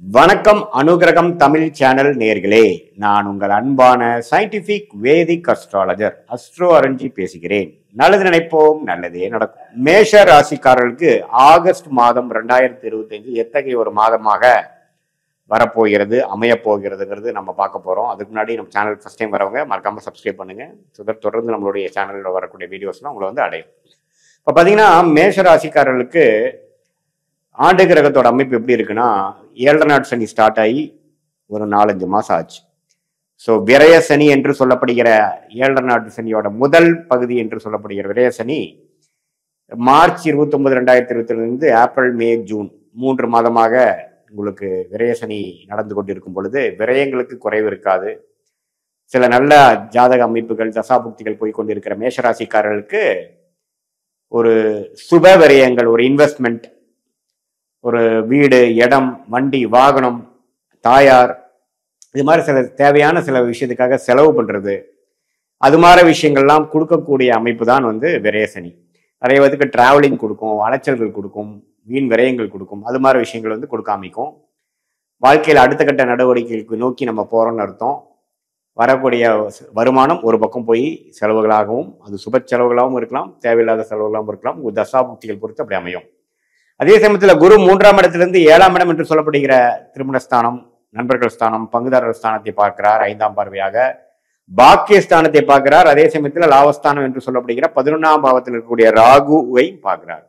வணக்கம் அனுகிரகம் தமிழ் சேனல் நேர்களே, நான் உங்கள் அன்பான சயின்டிபிக் வேதிக் அஸ்ட்ராலஜர் அஸ்ட்ரோ அரஞ்சி பேசுகிறேன். நல்லது நினைப்போம், நல்லதே நடக்கும். மேஷ ராசிக்காரர்களுக்கு ஆகஸ்ட் மாதம் 2025 எத்தகைய ஒரு மாதமாக வரப்போகிறது, அமைய போகிறதுங்கிறது நம்ம பார்க்க போறோம். அதுக்கு முன்னாடி நம்ம சேனல் ஃபர்ஸ்ட் டைம் வரவங்க மறக்காம சப்ஸ்கிரைப் பண்ணுங்க. தொடர்ந்து நம்மளுடைய சேனலில் வரக்கூடிய வீடியோஸ்லாம் உங்களை வந்து அடையும். இப்போ பார்த்தீங்கன்னா மேஷ ராசிக்காரர்களுக்கு ஆண்டு கிரகத்தோட அமைப்பு எப்படி இருக்குன்னா, 7 நாட் சனி ஸ்டார்ட் ஆகி ஒரு 4-5 மாசம் ஆச்சு. ஸோ விரய சனி என்று சொல்லப்படுகிற 7 நாட்டு சனியோட முதல் பகுதி என்று சொல்லப்படுகிற விரய சனி மார்ச் 29, 2022 ஏப்ரல், மே, ஜூன் 3 மாதமாக உங்களுக்கு விரய சனி நடந்து கொண்டிருக்கும் பொழுது விரயங்களுக்கு குறைவு இருக்காது. சில நல்ல ஜாதக அமைப்புகள், தசாபுக்திகள் போய்கொண்டிருக்கிற மேஷராசிக்காரர்களுக்கு ஒரு சுப விரயங்கள், ஒரு இன்வெஸ்ட்மெண்ட், ஒரு வீடு, இடம், வண்டி, வாகனம், தாயார், இது மாதிரி சில தேவையான சில விஷயத்துக்காக செலவு பண்றது, அது மாதிரி விஷயங்கள்லாம் கொடுக்கக்கூடிய அமைப்பு தான் வந்து விரயசனி. நிறைய பேருக்கு டிராவலிங் கொடுக்கும், அலைச்சல்கள் கொடுக்கும், வீண் விரயங்கள் கொடுக்கும். அது மாதிரி விஷயங்கள் வந்து கொடுக்க அமைக்கும். வாழ்க்கையில் அடுத்த கட்ட நடவடிக்கைகளுக்கு நோக்கி நம்ம போறோம்னு அர்த்தம். வரக்கூடிய வருமானம் ஒரு பக்கம் போய் செலவுகளாகவும், அது சுப செலவுகளாகவும் இருக்கலாம், தேவையில்லாத செலவுகளாகவும் இருக்கலாம். தசாபுக்திகள் பொறுத்து அப்படி அமையும். அதே சமயத்தில் குரு 3ஆம் இடத்திலிருந்து 7ஆம் இடம் என்று சொல்லப்படுகிற திருமணஸ்தானம், நண்பர்கள் ஸ்தானம், பங்குதாரர் ஸ்தானத்தை பார்க்கிறார். 5ஆம் பார்வையாக பாக்கியஸ்தானத்தை பார்க்கிறார். அதே சமயத்தில் லாபஸ்தானம் என்று சொல்லப்படுகிற 11ஆம் பாவத்தில் இருக்கக்கூடிய ராகுவை பார்க்கிறார்.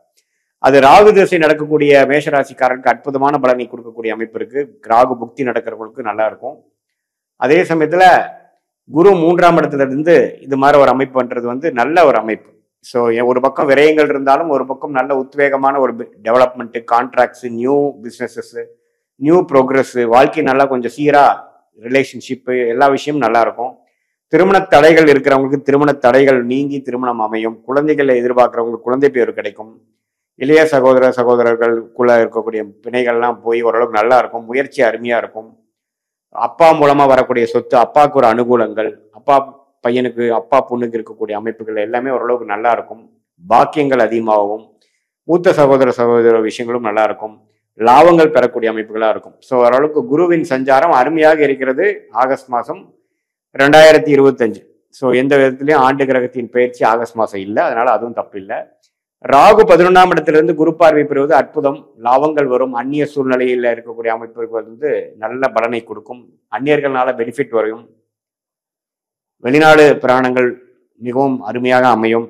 அது ராகு திசை நடக்கக்கூடிய மேஷராசிக்காரருக்கு அற்புதமான பலனை கொடுக்கக்கூடிய அமைப்பு இருக்கு. ராகு புக்தி நடக்கிறவங்களுக்கு நல்லா இருக்கும். அதே சமயத்துல குரு 3ஆம் இடத்துல இருந்து இது மாதிரி ஒரு அமைப்பு பண்றது வந்து நல்ல ஒரு அமைப்பு. ஸோ ஒரு பக்கம் விரயங்கள் இருந்தாலும் ஒரு பக்கம் நல்ல உத்வேகமான ஒரு development, contracts, new businesses, new progress, வாழ்க்கை நல்லா கொஞ்சம் சீரா, ரிலேஷன்ஷிப்பு, எல்லா விஷயமும் நல்லா இருக்கும். திருமண தடைகள் இருக்கிறவங்களுக்கு திருமண தடைகள் நீங்கி திருமணம் அமையும். குழந்தைகளை எதிர்பார்க்கிறவங்களுக்கு குழந்தை பேர் கிடைக்கும். இளைய சகோதரர்களுக்குள்ள இருக்கக்கூடிய பிணைகள்லாம் போய் ஓரளவுக்கு நல்லா இருக்கும். முயற்சி அருமையா இருக்கும். அப்பா மூலமா வரக்கூடிய சொத்து, அப்பாவுக்கு ஒரு அனுகூலங்கள், அப்பா பையனுக்கு, அப்பா பொண்ணுக்கு இருக்கக்கூடிய அமைப்புகள் எல்லாமே ஓரளவுக்கு நல்லா இருக்கும். பாக்கியங்கள் அதிகமாகவும், மூத்த சகோதர விஷயங்களும் நல்லா இருக்கும். லாபங்கள் பெறக்கூடிய அமைப்புகளா இருக்கும். ஸோ ஓரளவுக்கு குருவின் சஞ்சாரம் அருமையாக இருக்கிறது ஆகஸ்ட் மாதம் 2025. ஸோ எந்த விதத்திலையும் ஆண்டு கிரகத்தின் பயிற்சி ஆகஸ்ட் மாதம் இல்லை, அதனால அதுவும் தப்பு இல்லை. ராகு 11ஆம் இடத்திலிருந்து குரு பார்வை பெறுவது அற்புதம். லாபங்கள் வரும். அந்நிய சூழ்நிலையில் இருக்கக்கூடிய அமைப்புகள் வந்து நல்ல பலனை கொடுக்கும். அந்நியர்களால பெனிஃபிட் வரும். வெளிநாடு பிராணங்கள் மிகவும் அருமையாக அமையும்.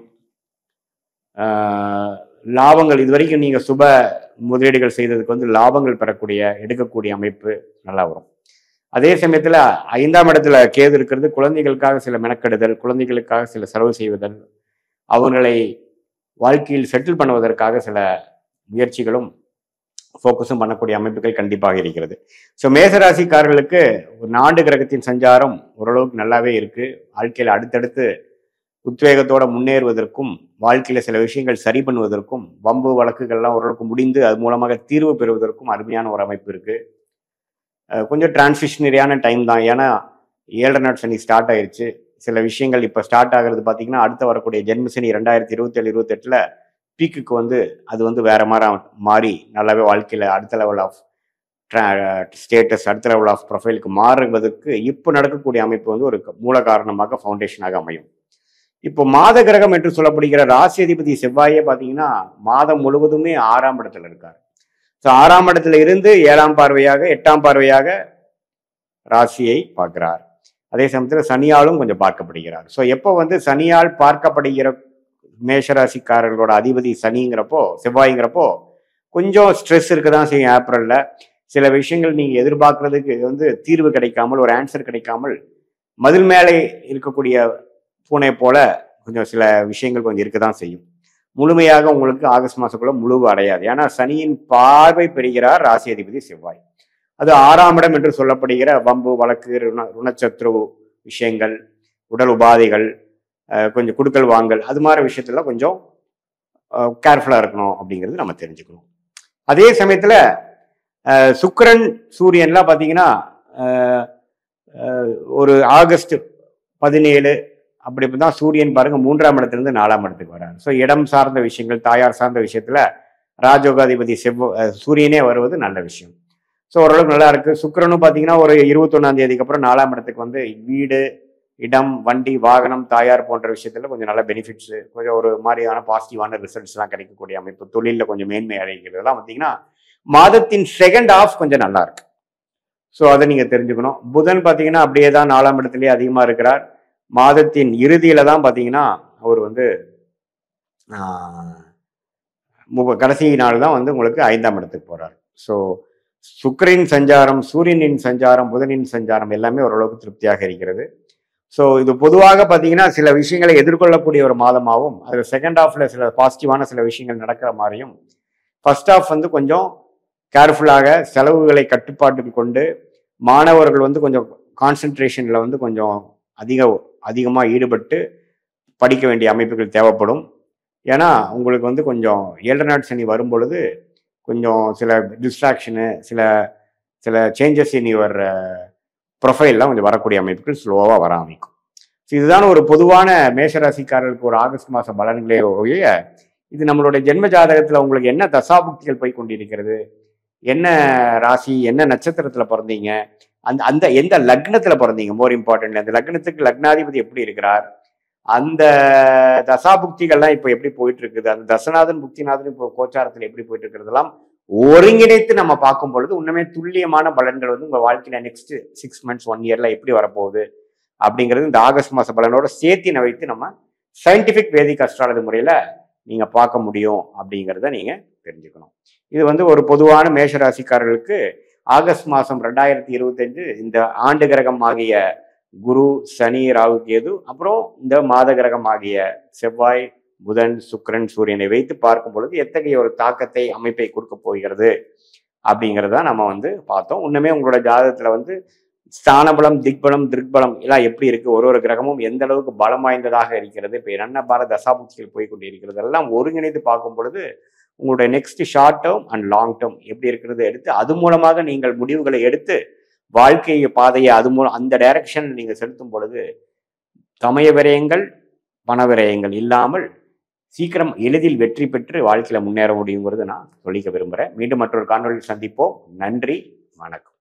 லாபங்கள், இதுவரைக்கும் நீங்க சுப முதலீடுகள் செய்ததுக்கு வந்து லாபங்கள் பெறக்கூடிய, எடுக்கக்கூடிய அமைப்பு நல்லா வரும். அதே சமயத்துல 5ஆம் இடத்துல கேது இருக்கிறது. குழந்தைகளுக்காக சில மெனக்கெடுதல், குழந்தைகளுக்காக சில செலவு செய்வதல், அவர்களை வாழ்க்கையில் செட்டில் பண்ணுவதற்காக சில முயற்சிகளும் ஃபோக்கஸும் பண்ணக்கூடிய அமைப்புகள் கண்டிப்பாக இருக்கிறது. ஸோ மேசராசிக்காரர்களுக்கு ஒரு ஆண்டு கிரகத்தின் சஞ்சாரம் ஓரளவுக்கு நல்லாவே இருக்கு. வாழ்க்கையில் அடுத்தடுத்து உத்வேகத்தோட முன்னேறுவதற்கும், வாழ்க்கையில சில விஷயங்கள் சரி பண்ணுவதற்கும், வம்பு வழக்குகள்லாம் ஓரளவுக்கு முடிந்து அது மூலமாக தீர்வு பெறுவதற்கும் அருமையான ஒரு அமைப்பு இருக்கு. கொஞ்சம் டிரான்சிஷனரியான டைம் தான். ஏன்னா 7 நாட் சனி ஸ்டார்ட் ஆயிடுச்சு. சில விஷயங்கள் இப்போ ஸ்டார்ட் ஆகிறது பார்த்தீங்கன்னா, அடுத்து வரக்கூடிய ஜென்மசனி 2027-28 பீக்குக்கு வந்து அது வந்து வேற மாறி நல்லாவே வாழ்க்கையில் அடுத்த லெவல் ஆஃப் ஸ்டேட்டஸ், அடுத்த லெவல் ஆஃப் ப்ரொஃபைலுக்கு மாறுவதற்கு இப்போ நடக்கக்கூடிய அமைப்பு வந்து ஒரு மூல காரணமாக, ஃபவுண்டேஷனாக அமையும். இப்போ மாத கிரகம் என்று சொல்லப்படுகிற ராசி அதிபதி செவ்வாயே பார்த்தீங்கன்னா மாதம் முழுவதுமே 6ஆம் இடத்துல இருக்கார். ஸோ 6ஆம் இடத்துல இருந்து 7ஆம் பார்வையாக, 8ஆம் பார்வையாக ராசியை பார்க்கிறார். அதே சமயத்தில் சனியாலும் கொஞ்சம் பார்க்கப்படுகிறார். ஸோ எப்போ வந்து சனியால் பார்க்கப்படுகிற மேஷராசிக்காரர்களோட அதிபதி சனிங்கிறப்போ, செவ்வாய்ங்கிறப்போ கொஞ்சம் ஸ்ட்ரெஸ் இருக்க தான் செய்யும். ஏப்ரல்ல சில விஷயங்கள் நீங்க எதிர்பார்க்கறதுக்கு வந்து தீர்வு கிடைக்காமல், ஒரு ஆன்சர் கிடைக்காமல், மதில் மேலே இருக்கக்கூடிய பூனை போல கொஞ்சம் சில விஷயங்கள் கொஞ்சம் இருக்க தான் செய்யும். முழுமையாக உங்களுக்கு ஆகஸ்ட் மாசத்துக்குள்ள முழுவு அடையாது. ஏன்னா சனியின் பார்வை பெறுகிறார் ராசி அதிபதி செவ்வாய். அது 6ஆம் இடம் என்று சொல்லப்படுகிற வம்பு வழக்கு, ருணச்சத்ரு விஷயங்கள், உடல் உபாதைகள், கொஞ்சம் குடுக்கல் வாங்கல், அது மாதிரி விஷயத்துல கொஞ்சம் கேர்ஃபுல்லா இருக்கணும் அப்படிங்கிறது நம்ம தெரிஞ்சுக்கணும். அதே சமயத்துல சுக்கிரன், சூரியன்லாம் பார்த்தீங்கன்னா ஒரு ஆகஸ்ட் 17 அப்படி தான் சூரியன் பாருங்க 3ஆம் இடத்திலிருந்து 4ஆம் இடத்துக்கு வராரு. ஸோ இடம் சார்ந்த விஷயங்கள், தாயார் சார்ந்த விஷயத்துல ராஜயோகாதிபதி சூரியனே வருவது நல்ல விஷயம். ஸோ ஓரளவுக்கு நல்லா இருக்கு. சுக்கிரனும் பார்த்தீங்கன்னா ஒரு 21ஆம் தேதிக்கு அப்புறம் 4ஆம் இடத்துக்கு வந்து வீடு, இடம், வண்டி, வாகனம், தாயார் போன்ற விஷயத்துல கொஞ்சம் நல்ல பெனிஃபிட்ஸ், கொஞ்சம் ஒரு மாதிரியான பாசிட்டிவான ரிசல்ட்ஸ்லாம் கிடைக்கக்கூடிய அமைப்பு, தொழிலில் கொஞ்சம் மேன்மை அடைகிறதுலாம் பார்த்தீங்கன்னா மாதத்தின் செகண்ட் ஹாஃப் கொஞ்சம் நல்லா இருக்கு. ஸோ அதை நீங்க தெரிஞ்சுக்கணும். புதன் பார்த்தீங்கன்னா அப்படியே தான் 4ஆம் இடத்துலயே அதிகமாக இருக்கிறார். மாதத்தின் இறுதியில தான் பார்த்தீங்கன்னா அவர் வந்து கடைசி நாள் தான் வந்து உங்களுக்கு 5ஆம் இடத்துக்கு போறார். ஸோ சுக்கிரனின் சஞ்சாரம், சூரியனின் சஞ்சாரம், புதனின் சஞ்சாரம் எல்லாமே ஓரளவுக்கு திருப்தியாக இருக்கிறது. ஸோ இது பொதுவாக பார்த்தீங்கன்னா சில விஷயங்களை எதிர்கொள்ளக்கூடிய ஒரு மாதமாகவும், அதில் செகண்ட் ஹாஃப்ல சில பாசிட்டிவான சில விஷயங்கள் நடக்கிற மாதிரியும், ஃபர்ஸ்ட் ஹாஃப் வந்து கொஞ்சம் கேர்ஃபுல்லாக செலவுகளை கட்டுப்பாட்டுக்கு கொண்டு மாணவர்கள் வந்து கொஞ்சம் கான்சென்ட்ரேஷனில் வந்து கொஞ்சம் அதிகமாக ஈடுபட்டு படிக்க வேண்டிய அமைப்புகள் தேவைப்படும். ஏன்னா உங்களுக்கு வந்து கொஞ்சம் 7 நாட் சனி வரும் பொழுது கொஞ்சம் சில டிஸ்ட்ராக்ஷனு, சில சில சேஞ்சஸ் இன் யுவர் ப்ரொஃபைல்லாம் கொஞ்சம் வரக்கூடிய அமைப்புகள் ஸ்லோவாக வர ஆரம்பிக்கும். ஸோ இதுதான் ஒரு பொதுவான மேஷராசிக்காரர்களுக்கு ஒரு ஆகஸ்ட் மாதம் பலன்களே ஒழிய, இது நம்மளுடைய ஜென்ம ஜாதகத்தில் உங்களுக்கு என்ன தசாபுக்திகள் போய் கொண்டிருக்கிறது, என்ன ராசி, என்ன நட்சத்திரத்தில் பிறந்தீங்க, அந்த அந்த எந்த லக்னத்தில் பிறந்தீங்க, மோர் இம்பார்ட்டன்ட் அந்த லக்னத்துக்கு லக்னாதிபதி எப்படி இருக்கிறார், அந்த தசாபுக்திகள்லாம் இப்போ எப்படி போயிட்டு இருக்குது, அந்த தசநாதன் புக்திநாதன் இப்போ கோச்சாரத்தில் எப்படி போயிட்டு இருக்கிறதெல்லாம் ஒருங்கிணைத்து நம்ம பார்க்கும் பொழுது உண்மையே துல்லியமான பலன்கள் வந்து உங்க வாழ்க்கையில நெக்ஸ்ட் 6 months 1 yearல எப்படி வரப்போகுது அப்படிங்கிறது இந்த ஆகஸ்ட் மாச பலனோட சேர்த்தினை வைத்து நம்ம சயின்டிபிக் வேதிக் அஸ்ட்ராலஜி முறையில நீங்க பார்க்க முடியும் அப்படிங்கிறத நீங்க தெரிஞ்சுக்கணும். இது வந்து ஒரு பொதுவான மேஷராசிக்காரர்களுக்கு ஆகஸ்ட் மாதம் 2025 இந்த ஆண்டு கிரகம் ஆகிய குரு, சனி, ராகு, கேது, அப்புறம் இந்த மாத கிரகம் ஆகிய செவ்வாய், புதன், சுக்கிரன், சூரியனை வைத்து பார்க்கும் பொழுது எத்தகைய ஒரு தாக்கத்தை, அமைப்பை கொடுக்க போகிறது அப்படிங்கிறத நம்ம வந்து பார்த்தோம். இன்னுமே உங்களோட ஜாதகத்துல வந்து ஸ்தானபலம், திக்பலம், திருக்பலம் எல்லாம் எப்படி இருக்கு, ஒரு ஒரு கிரகமும் எந்த அளவுக்கு பலம் வாய்ந்ததாக இருக்கிறது, இப்போ என்ன பார தசாபுக்திகள் போய் கொண்டு இருக்கிறது எல்லாம் ஒருங்கிணைத்து பார்க்கும் பொழுது உங்களுடைய next short term and long term எப்படி இருக்கிறது எடுத்து அது மூலமாக நீங்கள் முடிவுகளை எடுத்து வாழ்க்கை பாதையை அது மூலம் அந்த டைரக்ஷன் நீங்க செலுத்தும் பொழுது சமய விரயங்கள், பண விரயங்கள் இல்லாமல் சீக்கிரம் எளிதில் வெற்றி பெற்று வாழ்க்கையில முன்னேற முடியுங்கிறது நான் சொல்லிக்க விரும்புகிறேன். மீண்டும் மற்றொரு காணொலியில் சந்திப்போம். நன்றி, வணக்கம்.